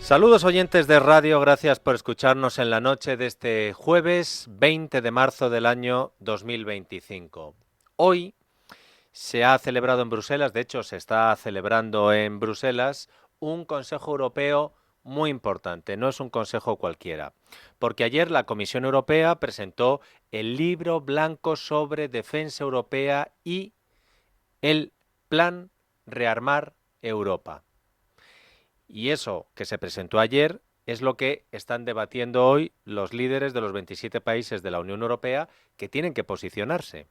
Saludos oyentes de radio, gracias por escucharnos en la noche de este jueves 20 de marzo del año 2025. Hoy se ha celebrado en Bruselas, de hecho se está celebrando en Bruselas, un Consejo Europeo muy importante, no es un consejo cualquiera, porque ayer la Comisión Europea presentó el Libro Blanco sobre Defensa Europea y el Plan Rearmar Europa. Y eso que se presentó ayer es lo que están debatiendo hoy los líderes de los 27 países de la Unión Europea que tienen que posicionarse.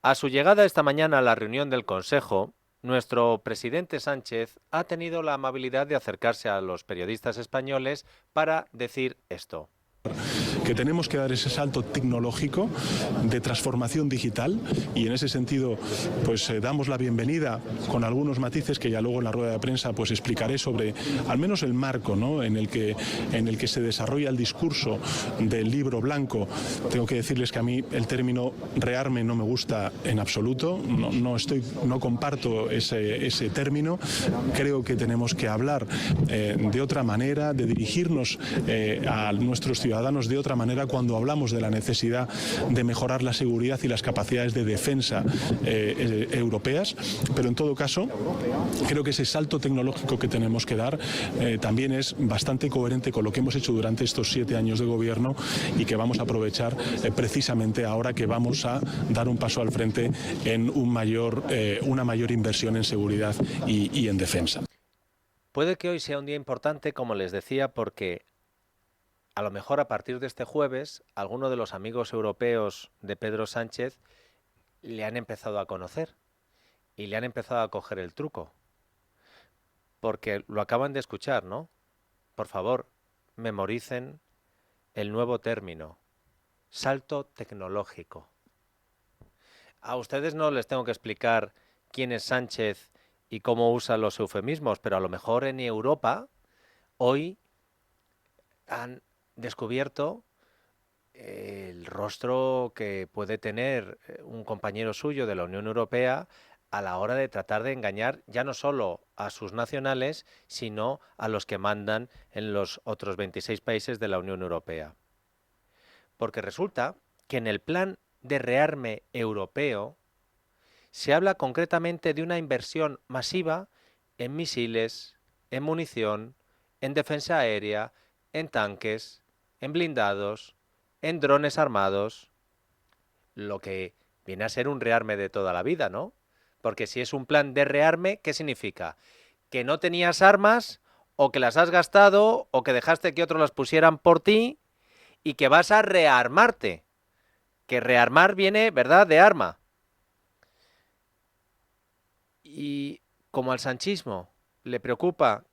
A su llegada esta mañana a la reunión del Consejo, nuestro presidente Sánchez ha tenido la amabilidad de acercarse a los periodistas españoles para decir esto. Que tenemos que dar ese salto tecnológico de transformación digital y en ese sentido pues damos la bienvenida con algunos matices que ya luego en la rueda de prensa pues explicaré sobre al menos el marco, ¿no?, en el que se desarrolla el discurso del libro blanco. Tengo que decirles que a mí el término rearme no me gusta en absoluto, no comparto ese término. Creo que tenemos que hablar de otra manera, de dirigirnos a nuestros ciudadanos de otra manera cuando hablamos de la necesidad de mejorar la seguridad y las capacidades de defensa europeas, pero en todo caso creo que ese salto tecnológico que tenemos que dar también es bastante coherente con lo que hemos hecho durante estos 7 años de gobierno y que vamos a aprovechar precisamente ahora que vamos a dar un paso al frente en una mayor inversión en seguridad y en defensa. Puede que hoy sea un día importante, como les decía, porque a lo mejor a partir de este jueves, algunos de los amigos europeos de Pedro Sánchez le han empezado a conocer y le han empezado a coger el truco. Porque lo acaban de escuchar, ¿no? Por favor, memoricen el nuevo término, salto tecnológico. A ustedes no les tengo que explicar quién es Sánchez y cómo usa los eufemismos, pero a lo mejor en Europa hoy han descubierto el rostro que puede tener un compañero suyo de la Unión Europea a la hora de tratar de engañar ya no solo a sus nacionales, sino a los que mandan en los otros 26 países de la Unión Europea. Porque resulta que en el plan de rearme europeo se habla concretamente de una inversión masiva en misiles, en munición, en defensa aérea, en tanques, en blindados, en drones armados, lo que viene a ser un rearme de toda la vida, ¿no? Porque si es un plan de rearme, ¿qué significa? Que no tenías armas, o que las has gastado, o que dejaste que otros las pusieran por ti, y que vas a rearmarte. Que rearmar viene, ¿verdad?, de arma. Y como al sanchismo le preocupa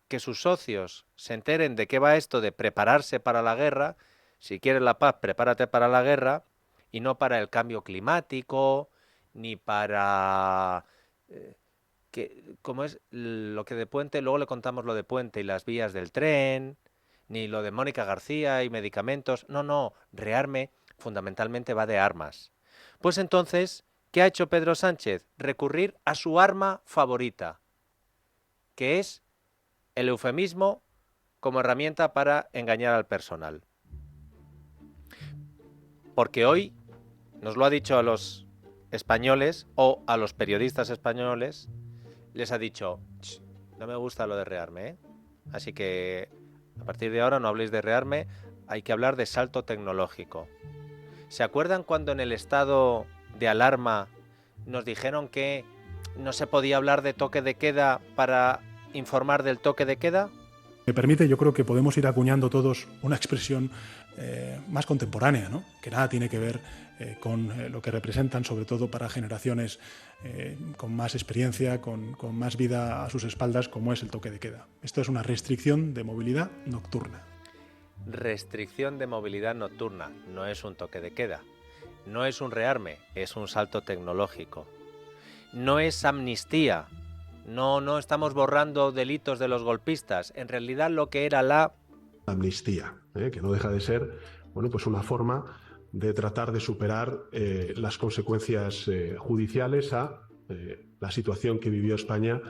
que sus socios se enteren de qué va esto de prepararse para la guerra, si quieres la paz, prepárate para la guerra, y no para el cambio climático, ni para como es lo que de Puente, luego le contamos lo de Puente y las vías del tren, ni lo de Mónica García y medicamentos. No, rearme fundamentalmente va de armas. Pues entonces, ¿qué ha hecho Pedro Sánchez? Recurrir a su arma favorita, que es el eufemismo como herramienta para engañar al personal. Porque hoy nos lo ha dicho a los españoles o a los periodistas españoles, les ha dicho, no me gusta lo de rearme, ¿eh? Así que a partir de ahora no habléis de rearme, hay que hablar de salto tecnológico. ¿Se acuerdan cuando en el estado de alarma nos dijeron que no se podía hablar de toque de queda para informar del toque de queda? Me permite, yo creo que podemos ir acuñando todos una expresión más contemporánea, ¿no?, que nada tiene que ver con lo que representan, sobre todo para generaciones con más experiencia, con más vida a sus espaldas, como es el toque de queda. Esto es una restricción de movilidad nocturna. Restricción de movilidad nocturna, no es un toque de queda. No es un rearme, es un salto tecnológico. No es amnistía. No estamos borrando delitos de los golpistas. En realidad lo que era la amnistía, que no deja de ser, bueno, pues una forma de tratar de superar las consecuencias judiciales a la situación que vivió España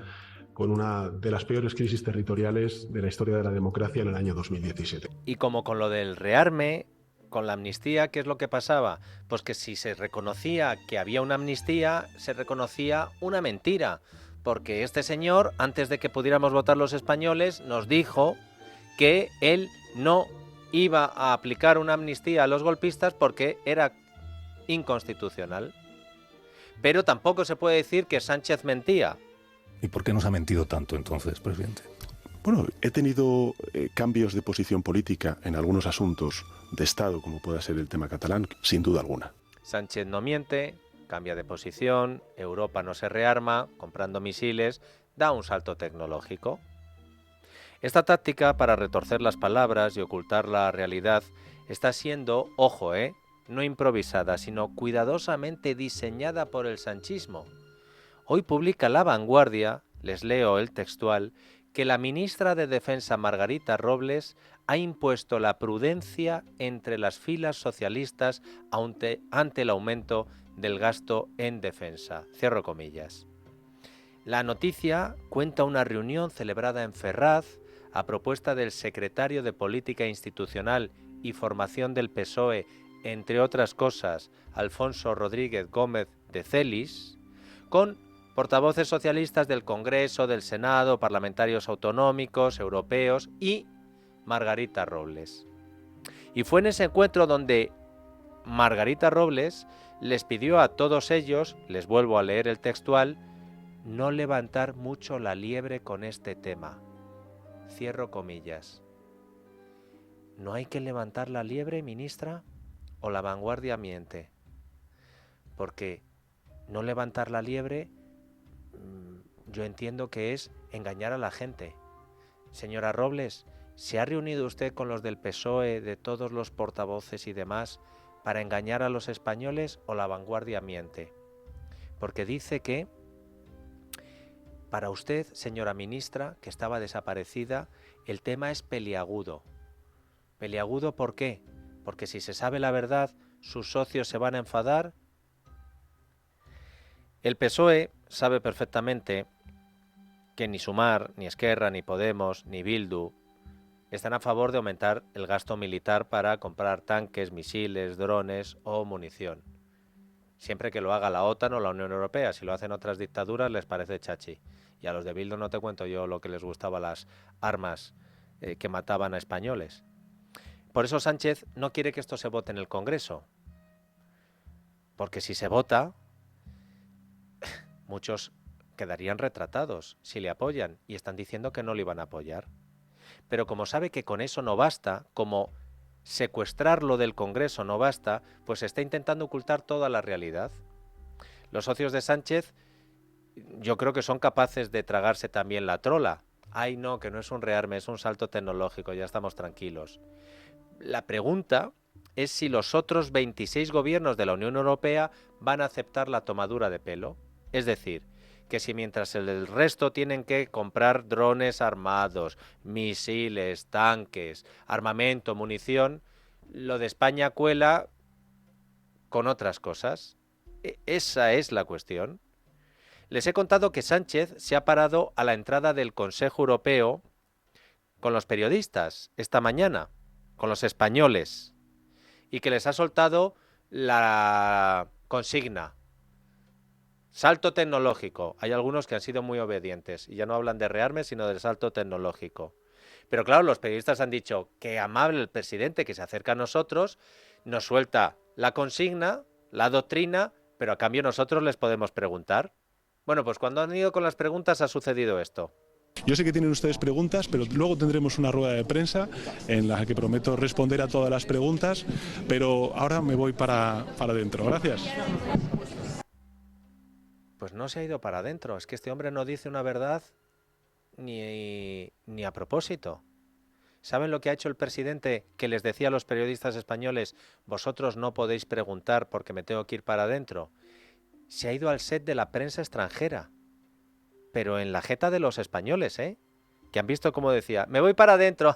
con una de las peores crisis territoriales de la historia de la democracia en el año 2017. Y como con lo del rearme, con la amnistía, ¿qué es lo que pasaba? Pues que si se reconocía que había una amnistía, se reconocía una mentira. Porque este señor, antes de que pudiéramos votar los españoles, nos dijo que él no iba a aplicar una amnistía a los golpistas porque era inconstitucional. Pero tampoco se puede decir que Sánchez mentía. ¿Y por qué nos ha mentido tanto entonces, presidente? Bueno, he tenido cambios de posición política en algunos asuntos de Estado, como pueda ser el tema catalán, sin duda alguna. Sánchez no miente, cambia de posición, Europa no se rearma, comprando misiles, da un salto tecnológico. Esta táctica para retorcer las palabras y ocultar la realidad está siendo, ojo, no improvisada, sino cuidadosamente diseñada por el sanchismo. Hoy publica La Vanguardia, les leo el textual, que la ministra de Defensa Margarita Robles ha impuesto la prudencia entre las filas socialistas ante el aumento del gasto en defensa. Cierro comillas. La noticia cuenta una reunión celebrada en Ferraz a propuesta del secretario de Política Institucional y Formación del PSOE, entre otras cosas, Alfonso Rodríguez Gómez de Celis, con portavoces socialistas del Congreso, del Senado, parlamentarios autonómicos, europeos y Margarita Robles. Y fue en ese encuentro donde Margarita Robles les pidió a todos ellos, les vuelvo a leer el textual, no levantar mucho la liebre con este tema. Cierro comillas. ¿No hay que levantar la liebre, ministra? ¿O La Vanguardia miente? Porque no levantar la liebre, yo entiendo que es engañar a la gente. Señora Robles, ¿se ha reunido usted con los del PSOE, de todos los portavoces y demás, para engañar a los españoles o La Vanguardia miente? Porque dice que para usted, señora ministra, que estaba desaparecida, el tema es peliagudo. ¿Peliagudo por qué? Porque si se sabe la verdad, sus socios se van a enfadar. El PSOE sabe perfectamente que ni Sumar, ni Esquerra, ni Podemos, ni Bildu están a favor de aumentar el gasto militar para comprar tanques, misiles, drones o munición. Siempre que lo haga la OTAN o la Unión Europea. Si lo hacen otras dictaduras les parece chachi. Y a los de Bildu no te cuento yo lo que les gustaba las armas que mataban a españoles. Por eso Sánchez no quiere que esto se vote en el Congreso. Porque si se vota, muchos quedarían retratados si le apoyan y están diciendo que no le iban a apoyar. Pero como sabe que con eso no basta, como secuestrarlo del Congreso no basta, pues está intentando ocultar toda la realidad. Los socios de Sánchez yo creo que son capaces de tragarse también la trola. Ay no, que no es un rearme, es un salto tecnológico, ya estamos tranquilos. La pregunta es si los otros 26 gobiernos de la Unión Europea van a aceptar la tomadura de pelo. Es decir, que si mientras el resto tienen que comprar drones armados, misiles, tanques, armamento, munición, lo de España cuela con otras cosas. Esa es la cuestión. Les he contado que Sánchez se ha parado a la entrada del Consejo Europeo con los periodistas esta mañana, con los españoles, y que les ha soltado la consigna. Salto tecnológico. Hay algunos que han sido muy obedientes y ya no hablan de rearme, sino del salto tecnológico. Pero claro, los periodistas han dicho que amable el presidente que se acerca a nosotros, nos suelta la consigna, la doctrina, pero a cambio nosotros les podemos preguntar. Bueno, pues cuando han ido con las preguntas ha sucedido esto. Yo sé que tienen ustedes preguntas, pero luego tendremos una rueda de prensa en la que prometo responder a todas las preguntas, pero ahora me voy para adentro. Gracias. Pues no se ha ido para adentro. Es que este hombre no dice una verdad ni a propósito. ¿Saben lo que ha hecho el presidente que les decía a los periodistas españoles? Vosotros no podéis preguntar porque me tengo que ir para adentro. Se ha ido al set de la prensa extranjera. Pero en la jeta de los españoles, que han visto como decía, me voy para adentro,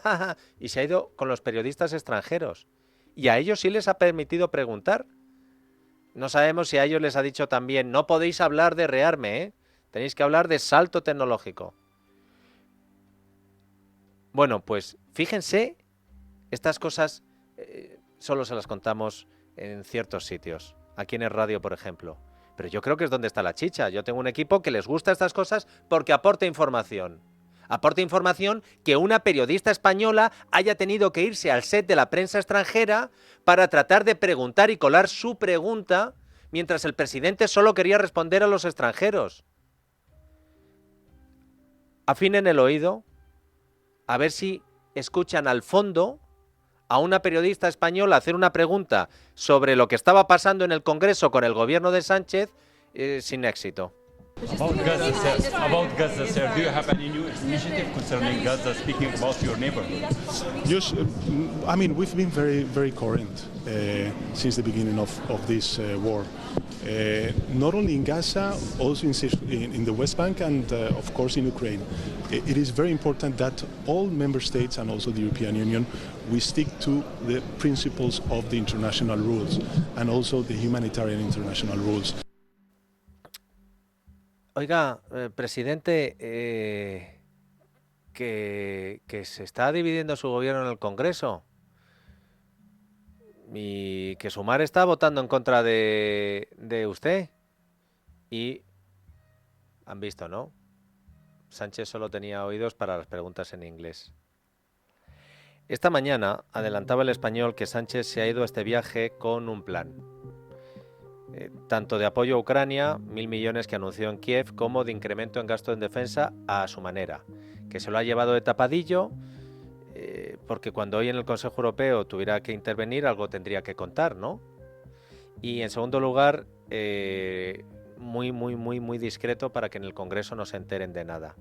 y se ha ido con los periodistas extranjeros. Y a ellos sí les ha permitido preguntar. No sabemos si a ellos les ha dicho también, no podéis hablar de rearme, tenéis que hablar de salto tecnológico. Bueno, pues fíjense, estas cosas solo se las contamos en ciertos sitios, aquí en el radio, por ejemplo. Pero yo creo que es donde está la chicha. Yo tengo un equipo que les gusta estas cosas porque aporta información. Aporta información que una periodista española haya tenido que irse al set de la prensa extranjera para tratar de preguntar y colar su pregunta, mientras el presidente solo quería responder a los extranjeros. Afinen el oído, a ver si escuchan al fondo a una periodista española hacer una pregunta sobre lo que estaba pasando en el Congreso con el gobierno de Sánchez sin éxito. About Gaza, sir, do you have any new initiative concerning Gaza, speaking about your neighborhood? Just, I mean, we've been very coherent since the beginning of this war. Not only in Gaza, also in the West Bank and, of course, in Ukraine. It is very important that all member states and also the European Union, we stick to the principles of the international rules and also the humanitarian international rules. Oiga, presidente, que se está dividiendo su gobierno en el Congreso y que Sumar está votando en contra de usted. Y han visto, ¿no? Sánchez solo tenía oídos para las preguntas en inglés. Esta mañana adelantaba El Español que Sánchez se ha ido a este viaje con un plan. Tanto de apoyo a Ucrania, 1.000 millones que anunció en Kiev, como de incremento en gasto en defensa a su manera, que se lo ha llevado de tapadillo, porque cuando hoy en el Consejo Europeo tuviera que intervenir, algo tendría que contar, ¿no? Y en segundo lugar, muy discreto para que en el Congreso no se enteren de nada.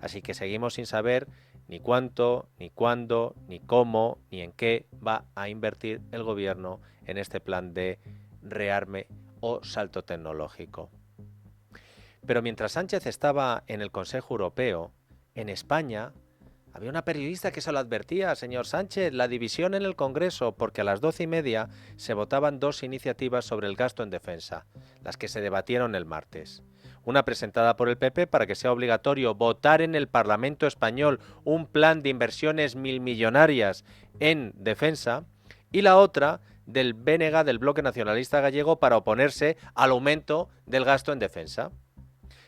Así que seguimos sin saber ni cuánto, ni cuándo, ni cómo, ni en qué va a invertir el gobierno en este plan de rearme o salto tecnológico. Pero mientras Sánchez estaba en el Consejo Europeo, en España, había una periodista que se lo advertía: señor Sánchez, la división en el Congreso, porque a las 12:30 se votaban dos iniciativas sobre el gasto en defensa, las que se debatieron el martes. Una presentada por el PP para que sea obligatorio votar en el Parlamento español un plan de inversiones milmillonarias en defensa, y la otra del BNG, del Bloque Nacionalista Gallego, para oponerse al aumento del gasto en defensa.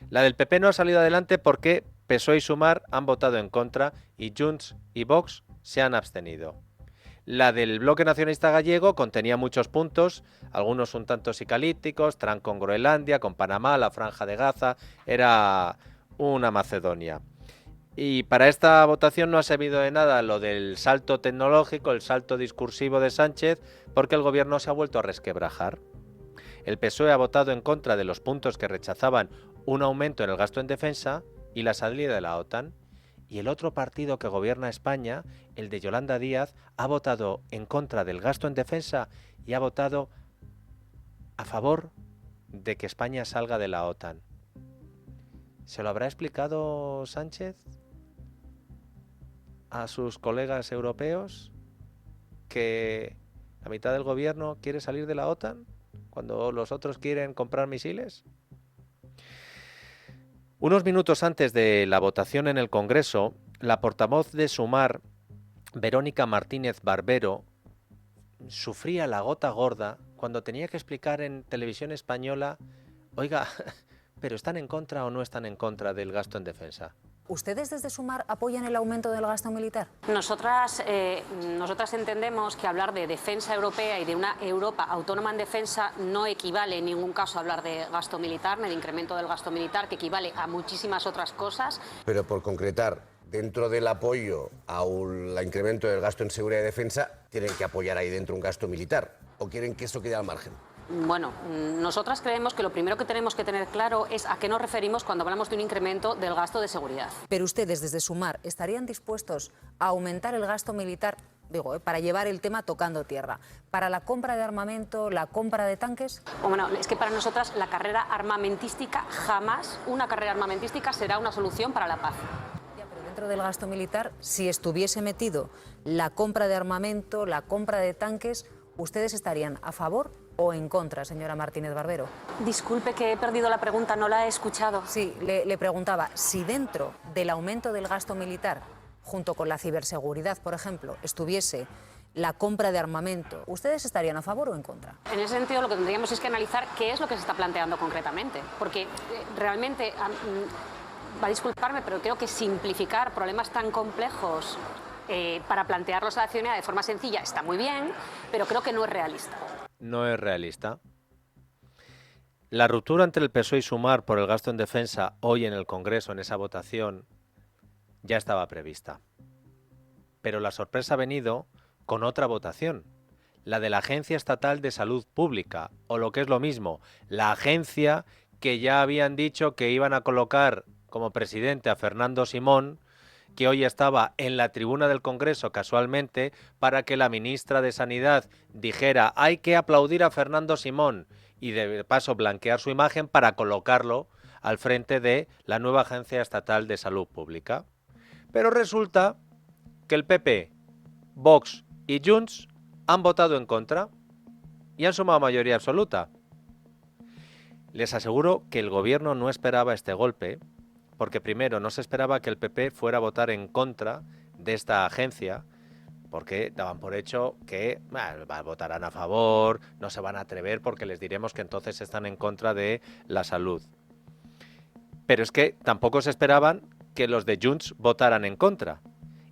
La del PP no ha salido adelante porque PSOE y Sumar han votado en contra y Junts y Vox se han abstenido. La del Bloque Nacionalista Gallego contenía muchos puntos, algunos un tanto psicalípticos: Trump con Groenlandia, con Panamá, la Franja de Gaza, era una Macedonia. Y para esta votación no ha servido de nada lo del salto tecnológico, el salto discursivo de Sánchez, porque el gobierno se ha vuelto a resquebrajar. El PSOE ha votado en contra de los puntos que rechazaban un aumento en el gasto en defensa y la salida de la OTAN. Y el otro partido que gobierna España, el de Yolanda Díaz, ha votado en contra del gasto en defensa y ha votado a favor de que España salga de la OTAN. ¿Se lo habrá explicado Sánchez a sus colegas europeos que la mitad del gobierno quiere salir de la OTAN cuando los otros quieren comprar misiles? Unos minutos antes de la votación en el Congreso, la portavoz de Sumar, Verónica Martínez Barbero, sufría la gota gorda cuando tenía que explicar en televisión española: oiga, ¿pero están en contra o no están en contra del gasto en defensa? ¿Ustedes desde Sumar apoyan el aumento del gasto militar? Nosotras entendemos que hablar de defensa europea y de una Europa autónoma en defensa no equivale en ningún caso a hablar de gasto militar, ni de incremento del gasto militar, que equivale a muchísimas otras cosas. Pero por concretar, dentro del apoyo al incremento del gasto en seguridad y defensa, ¿tienen que apoyar ahí dentro un gasto militar o quieren que eso quede al margen? Bueno, nosotras creemos que lo primero que tenemos que tener claro es a qué nos referimos cuando hablamos de un incremento del gasto de seguridad. Pero ustedes desde Sumar estarían dispuestos a aumentar el gasto militar, para llevar el tema tocando tierra, para la compra de armamento, la compra de tanques. Bueno, es que para nosotras la carrera armamentística, jamás una carrera armamentística será una solución para la paz. Pero dentro del gasto militar, si estuviese metido la compra de armamento, la compra de tanques, ¿ustedes estarían a favor o en contra, señora Martínez Barbero? Disculpe que he perdido la pregunta, no la he escuchado. Sí, le preguntaba si dentro del aumento del gasto militar, junto con la ciberseguridad, por ejemplo, estuviese la compra de armamento, ¿ustedes estarían a favor o en contra? En ese sentido, lo que tendríamos es que analizar qué es lo que se está planteando concretamente, porque realmente, va a disculparme, pero creo que simplificar problemas tan complejos para plantearlos a la ciudadanía de forma sencilla está muy bien, pero creo que no es realista. No es realista. La ruptura entre el PSOE y Sumar por el gasto en defensa hoy en el Congreso, en esa votación, ya estaba prevista. Pero la sorpresa ha venido con otra votación, la de la Agencia Estatal de Salud Pública, o lo que es lo mismo, la agencia que ya habían dicho que iban a colocar como presidente a Fernando Simón, que hoy estaba en la tribuna del Congreso casualmente para que la ministra de Sanidad dijera hay que aplaudir a Fernando Simón y de paso blanquear su imagen para colocarlo al frente de la nueva Agencia Estatal de Salud Pública. Pero resulta que el PP, Vox y Junts han votado en contra y han sumado mayoría absoluta. Les aseguro que el gobierno no esperaba este golpe, porque primero no se esperaba que el PP fuera a votar en contra de esta agencia, porque daban por hecho que votarán a favor, no se van a atrever porque les diremos que entonces están en contra de la salud. Pero es que tampoco se esperaban que los de Junts votaran en contra.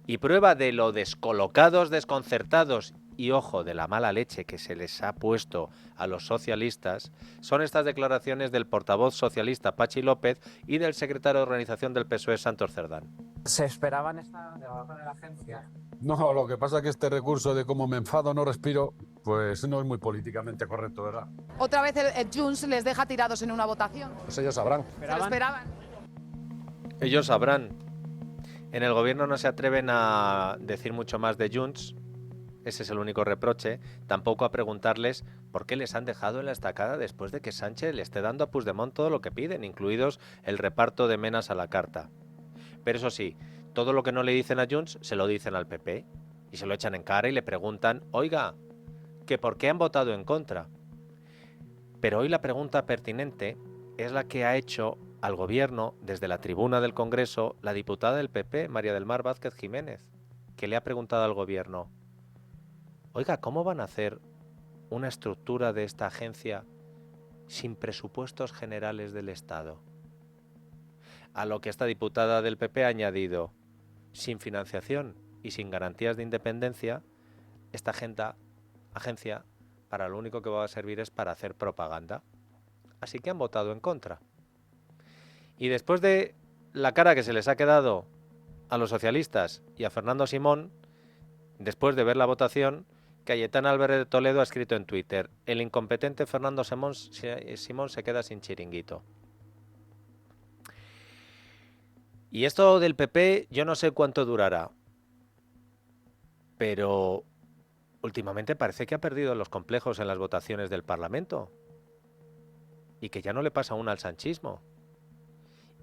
Y prueba de lo descolocados, desconcertados y, ojo, de la mala leche que se les ha puesto a los socialistas, son estas declaraciones del portavoz socialista Pachi López y del secretario de organización del PSOE Santos Cerdán. ¿Se esperaban esta debajo de la agencia? No, lo que pasa es que este recurso de cómo me enfado, no respiro, pues no es muy políticamente correcto, ¿verdad? Otra vez el Junts les deja tirados en una votación. Pues ellos sabrán. ¿Se lo esperaban? Ellos sabrán. En el gobierno no se atreven a decir mucho más de Junts, ese es el único reproche, tampoco a preguntarles por qué les han dejado en la estacada después de que Sánchez le esté dando a Puigdemont todo lo que piden, incluidos el reparto de menas a la carta. Pero eso sí, todo lo que no le dicen a Junts se lo dicen al PP y se lo echan en cara y le preguntan, oiga, ¿que por qué han votado en contra? Pero hoy la pregunta pertinente es la que ha hecho al gobierno desde la tribuna del Congreso la diputada del PP, María del Mar Vázquez Jiménez, que le ha preguntado al gobierno, oiga, ¿cómo van a hacer una estructura de esta agencia sin presupuestos generales del Estado? A lo que esta diputada del PP ha añadido, sin financiación y sin garantías de independencia, esta agencia para lo único que va a servir es para hacer propaganda. Así que han votado en contra. Y después de la cara que se les ha quedado a los socialistas y a Fernando Simón, después de ver la votación, Cayetana Álvarez de Toledo ha escrito en Twitter, el incompetente Fernando Simón se queda sin chiringuito. Y esto del PP yo no sé cuánto durará, pero últimamente parece que ha perdido los complejos en las votaciones del Parlamento y que ya no le pasa una al sanchismo.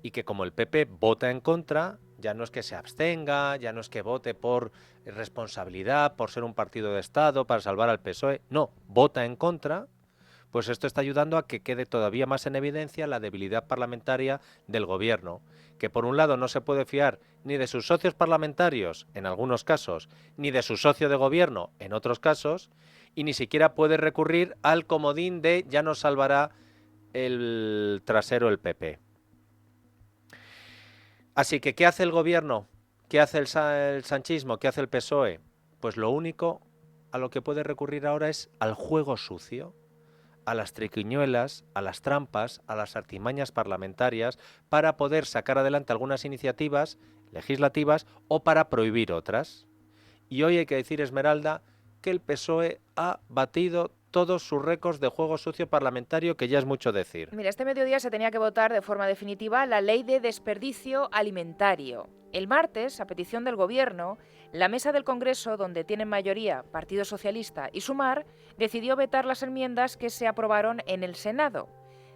Y que como el PP vota en contra, ya no es que se abstenga, ya no es que vote por responsabilidad, por ser un partido de Estado, para salvar al PSOE, no, vota en contra, pues esto está ayudando a que quede todavía más en evidencia la debilidad parlamentaria del gobierno, que por un lado no se puede fiar ni de sus socios parlamentarios, en algunos casos, ni de su socio de gobierno, en otros casos, y ni siquiera puede recurrir al comodín de ya nos salvará el trasero el PP. Así que, ¿qué hace el gobierno? ¿Qué hace el sanchismo? ¿Qué hace el PSOE? Pues lo único a lo que puede recurrir ahora es al juego sucio, a las triquiñuelas, a las trampas, a las artimañas parlamentarias para poder sacar adelante algunas iniciativas legislativas o para prohibir otras. Y hoy hay que decir, Esmeralda, que el PSOE ha batido todos sus récords de juego sucio parlamentario, que ya es mucho decir. Mira, este mediodía se tenía que votar de forma definitiva la ley de desperdicio alimentario. El martes, a petición del Gobierno, la mesa del Congreso, donde tienen mayoría Partido Socialista y Sumar, decidió vetar las enmiendas que se aprobaron en el Senado.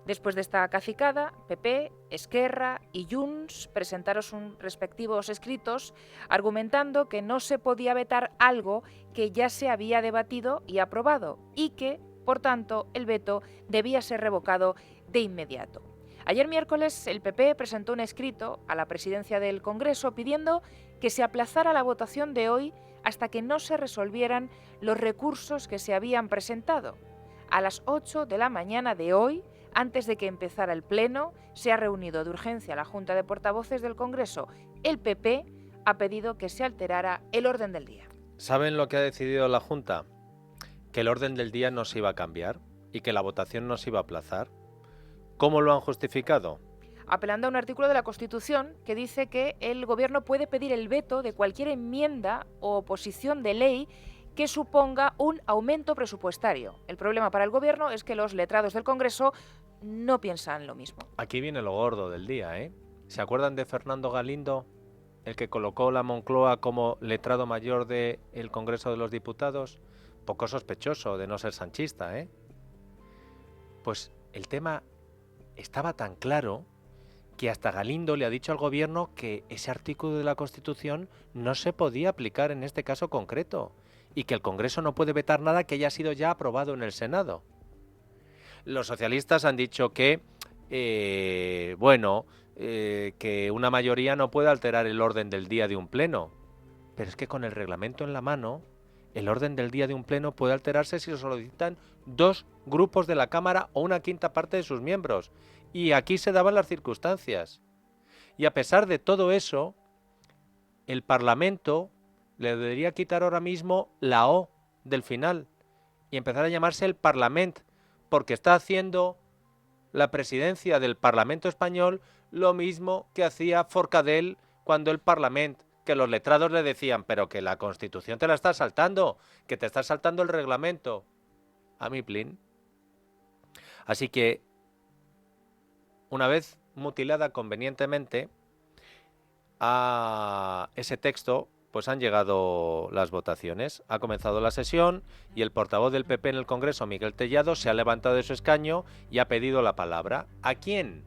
Después de esta cacicada, PP, Esquerra y Junts presentaron sus respectivos escritos argumentando que no se podía vetar algo que ya se había debatido y aprobado y que, por tanto, el veto debía ser revocado de inmediato. Ayer miércoles el PP presentó un escrito a la presidencia del Congreso pidiendo que se aplazara la votación de hoy hasta que no se resolvieran los recursos que se habían presentado. A las 8 de la mañana de hoy, antes de que empezara el Pleno, se ha reunido de urgencia la Junta de Portavoces del Congreso. El PP ha pedido que se alterara el orden del día. ¿Saben lo que ha decidido la Junta? Que el orden del día no se iba a cambiar y que la votación no se iba a aplazar. ¿Cómo lo han justificado? Apelando a un artículo de la Constitución que dice que el Gobierno puede pedir el veto de cualquier enmienda o oposición de ley que suponga un aumento presupuestario. El problema para el Gobierno es que los letrados del Congreso no piensan lo mismo. Aquí viene lo gordo del día, ¿eh? ¿Se acuerdan de Fernando Galindo, el que colocó la Moncloa como letrado mayor del Congreso de los Diputados? Poco sospechoso de no ser sanchista, ¿eh? Pues el tema estaba tan claro que hasta Galindo le ha dicho al Gobierno que ese artículo de la Constitución no se podía aplicar en este caso concreto y que el Congreso no puede vetar nada que haya sido ya aprobado en el Senado. Los socialistas han dicho que, que una mayoría no puede alterar el orden del día de un pleno. Pero es que con el reglamento en la mano, el orden del día de un pleno puede alterarse si lo solicitan 2 grupos de la Cámara o una quinta parte de sus miembros. Y aquí se daban las circunstancias. Y a pesar de todo eso, el Parlamento le debería quitar ahora mismo la O del final y empezar a llamarse el Parlament, porque está haciendo la presidencia del Parlamento español lo mismo que hacía Forcadell cuando el Parlament, que los letrados le decían, pero que la Constitución te la estás saltando, que te estás saltando el reglamento. A mi plin. Así que, una vez mutilada convenientemente a ese texto, pues han llegado las votaciones. Ha comenzado la sesión y el portavoz del PP en el Congreso, Miguel Tellado, se ha levantado de su escaño y ha pedido la palabra. ¿A quién?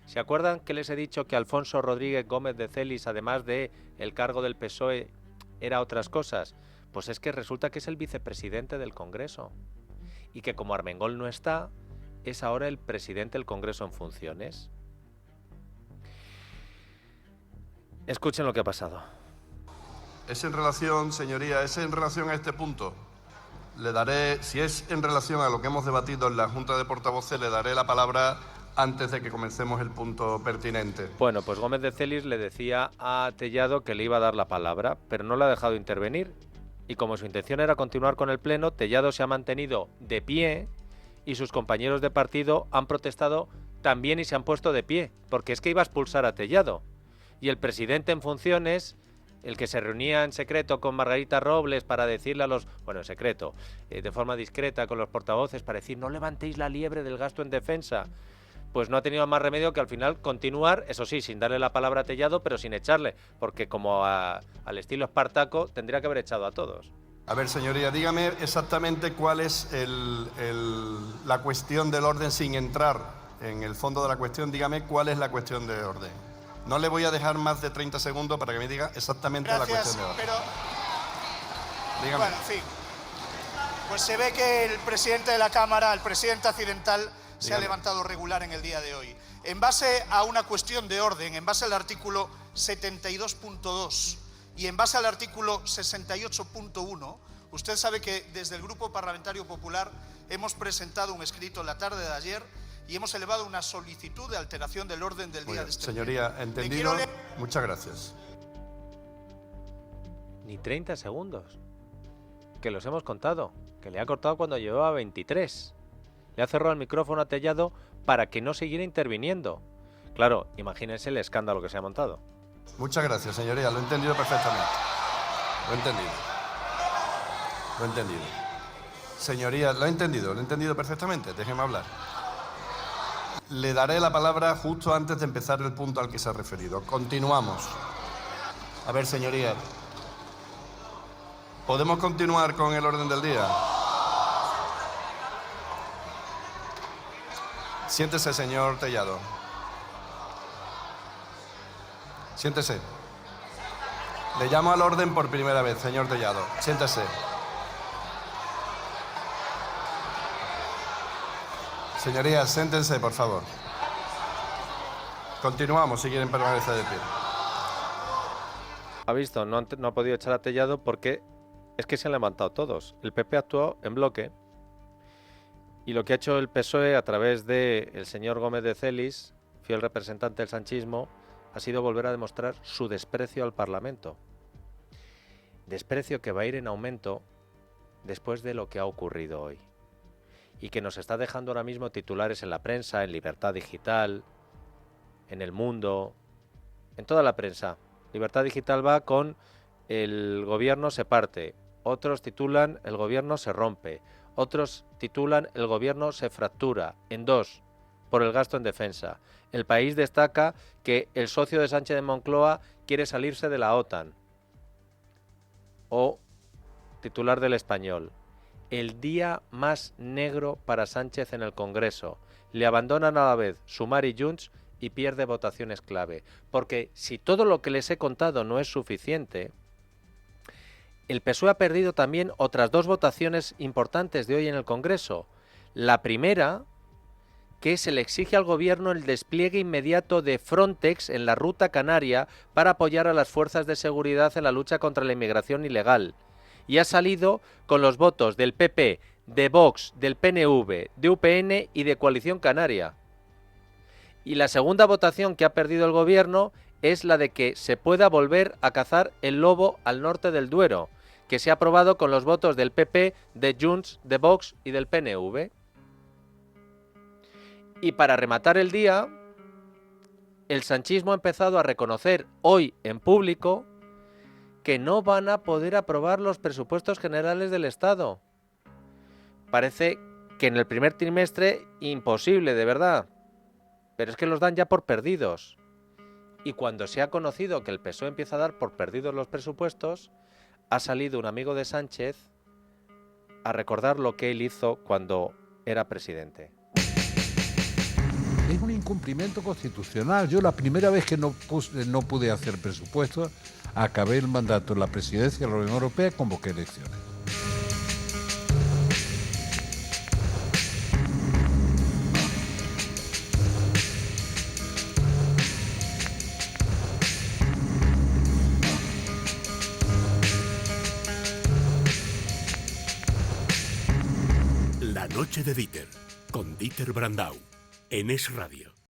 ¿Se acuerdan que les he dicho que Alfonso Rodríguez Gómez de Celis, además de el cargo del PSOE, era otras cosas? Pues es que resulta que es el vicepresidente del Congreso y que como Armengol no está, es ahora el presidente del Congreso en funciones. Escuchen lo que ha pasado. Es en relación, señoría, es en relación a este punto. Le daré, si es en relación a lo que hemos debatido en la Junta de Portavoces, le daré la palabra antes de que comencemos el punto pertinente. Bueno, pues Gómez de Celis le decía a Tellado que le iba a dar la palabra, pero no le ha dejado intervenir. Y como su intención era continuar con el pleno, Tellado se ha mantenido de pie y sus compañeros de partido han protestado también y se han puesto de pie, porque es que iba a expulsar a Tellado. Y el presidente en funciones, el que se reunía en secreto con Margarita Robles para decirle a los... Bueno, en secreto, de forma discreta con los portavoces para decir no levantéis la liebre del gasto en defensa, pues no ha tenido más remedio que al final continuar, eso sí, sin darle la palabra a Tellado, pero sin echarle, porque como al estilo Espartaco tendría que haber echado a todos. A ver, señoría, dígame exactamente cuál es la cuestión del orden sin entrar en el fondo de la cuestión. Dígame cuál es la cuestión de orden. No le voy a dejar más de 30 segundos para que me diga exactamente la cuestión de orden. Pero... Dígame. Bueno, en fin. Pues se ve que el presidente de la Cámara, el presidente accidental, se ha levantado regular en el día de hoy. En base a una cuestión de orden, en base al artículo 72.2 y en base al artículo 68.1, usted sabe que desde el Grupo Parlamentario Popular hemos presentado un escrito la tarde de ayer y hemos elevado una solicitud de alteración del orden del día de este señoría, pleno. entendido. Muchas gracias. Ni 30 segundos. Que los hemos contado. Que le ha cortado cuando llevaba 23. Le ha cerrado el micrófono a Tellado para que no siguiera interviniendo. Claro, imagínense el escándalo que se ha montado. Muchas gracias, señoría. Lo he entendido perfectamente. Lo he entendido. Lo he entendido. Señoría, lo he entendido perfectamente. Déjeme hablar. Le daré la palabra justo antes de empezar el punto al que se ha referido. Continuamos. A ver, señoría. ¿Podemos continuar con el orden del día? Siéntese, señor Tellado. Siéntese. Le llamo al orden por primera vez, señor Tellado. Siéntese. Señorías, siéntense, por favor. Continuamos si quieren permanecer de pie. Ha visto, no ha podido echar a Tellado porque es que se han levantado todos. El PP actuó en bloque y lo que ha hecho el PSOE a través del señor Gómez de Celis, fiel representante del sanchismo, ha sido volver a demostrar su desprecio al Parlamento. Desprecio que va a ir en aumento después de lo que ha ocurrido hoy y que nos está dejando ahora mismo titulares en la prensa, en Libertad Digital, en El Mundo, en toda la prensa. Libertad Digital va con el gobierno se parte, otros titulan el gobierno se rompe, otros titulan el gobierno se fractura en dos por el gasto en defensa. El País destaca que el socio de Sánchez de Moncloa quiere salirse de la OTAN. O titular del Español, el día más negro para Sánchez en el Congreso. Le abandonan a la vez Sumar y Junts y pierde votaciones clave. Porque si todo lo que les he contado no es suficiente, el PSOE ha perdido también otras dos votaciones importantes de hoy en el Congreso. La primera, que se le exige al Gobierno el despliegue inmediato de Frontex en la ruta canaria para apoyar a las fuerzas de seguridad en la lucha contra la inmigración ilegal. Y ha salido con los votos del PP, de Vox, del PNV, de UPN y de Coalición Canaria. Y la segunda votación que ha perdido el Gobierno es la de que se pueda volver a cazar el lobo al norte del Duero, que se ha aprobado con los votos del PP, de Junts, de Vox y del PNV. Y para rematar el día, el sanchismo ha empezado a reconocer hoy en público que no van a poder aprobar los presupuestos generales del Estado. Parece que en el primer trimestre imposible, de verdad. Pero es que los dan ya por perdidos. Y cuando se ha conocido que el PSOE empieza a dar por perdidos los presupuestos, ha salido un amigo de Sánchez a recordar lo que él hizo cuando era presidente. Es un incumplimiento constitucional. Yo la primera vez que no pude hacer presupuestos, acabé el mandato en la presidencia de la Unión Europea y convoqué elecciones. La noche de Dieter, con Dieter Brandau, en Es Radio.